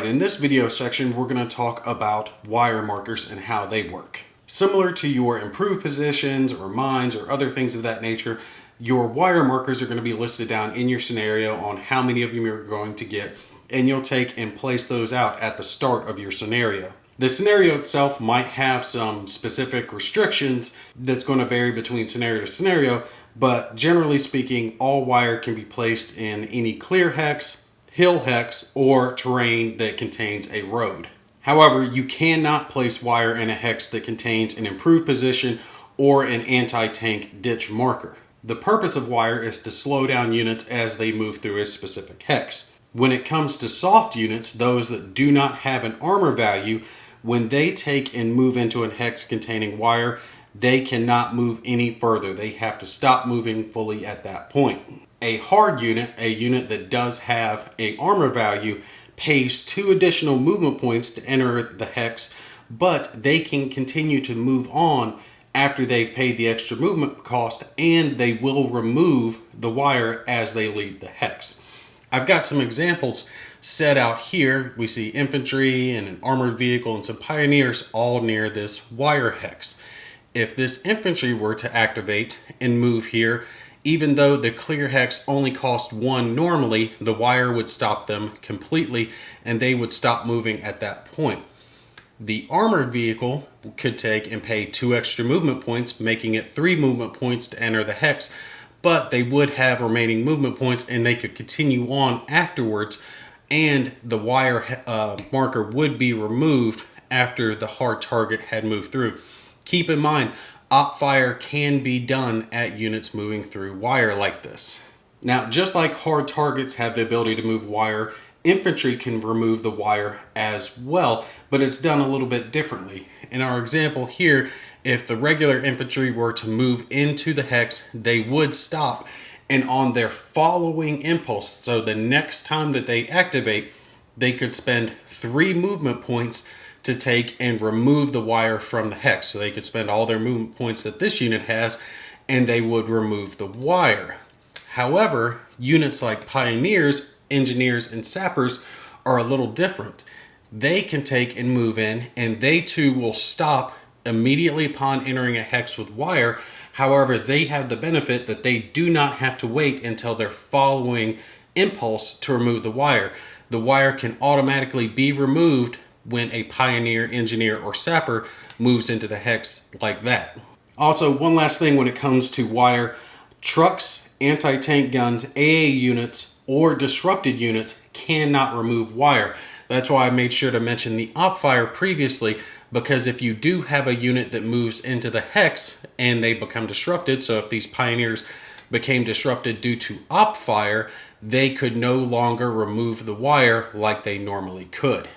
in this video section, we're going to talk about wire markers and how they work. Similar to your improved positions or mines or other things of that nature, your wire markers are going to be listed down in your scenario on how many of them you're going to get, and you'll take and place those out at the start of your scenario. The scenario itself might have some specific restrictions that's going to vary between scenario to scenario, but generally speaking, all wire can be placed in any clear hex, hill hex, or terrain that contains a road. However, you cannot place wire in a hex that contains an improved position or an anti-tank ditch marker. The purpose of wire is to slow down units as they move through a specific hex. When it comes to soft units, those that do not have an armor value, when they take and move into a hex containing wire, they cannot move any further. They have to stop moving fully at that point. A hard unit, a unit that does have an armor value, pays 2 additional movement points to enter the hex, but they can continue to move on after they've paid the extra movement cost, and they will remove the wire as they leave the hex. I've got some examples set out here. We see infantry and an armored vehicle and some pioneers all near this wire hex. If this infantry were to activate and move here, even though the clear hex only cost 1 normally, the wire would stop them completely and they would stop moving at that point. The armored vehicle could take and pay 2 extra movement points, making it 3 movement points to enter the hex, but they would have remaining movement points and they could continue on afterwards, and the wire marker would be removed after the hard target had moved through. Keep in mind, op fire can be done at units moving through wire like this. Now, just like hard targets have the ability to move wire, infantry can remove the wire as well, but it's done a little bit differently. In our example here, if the regular infantry were to move into the hex, they would stop, and on their following impulse, so the next time that they activate, they could spend 3 movement points to take and remove the wire from the hex. So they could spend all their movement points that this unit has, and they would remove the wire. However, units like pioneers, engineers, and sappers are a little different. They can take and move in, and they too will stop immediately upon entering a hex with wire. However, they have the benefit that they do not have to wait until their following impulse to remove the wire. The wire can automatically be removed when a pioneer, engineer, or sapper moves into the hex like that. Also, one last thing when it comes to wire, trucks, anti-tank guns, AA units, or disrupted units cannot remove wire. That's why I made sure to mention the op fire previously, because if you do have a unit that moves into the hex and they become disrupted, so if these pioneers became disrupted due to op fire, they could no longer remove the wire like they normally could.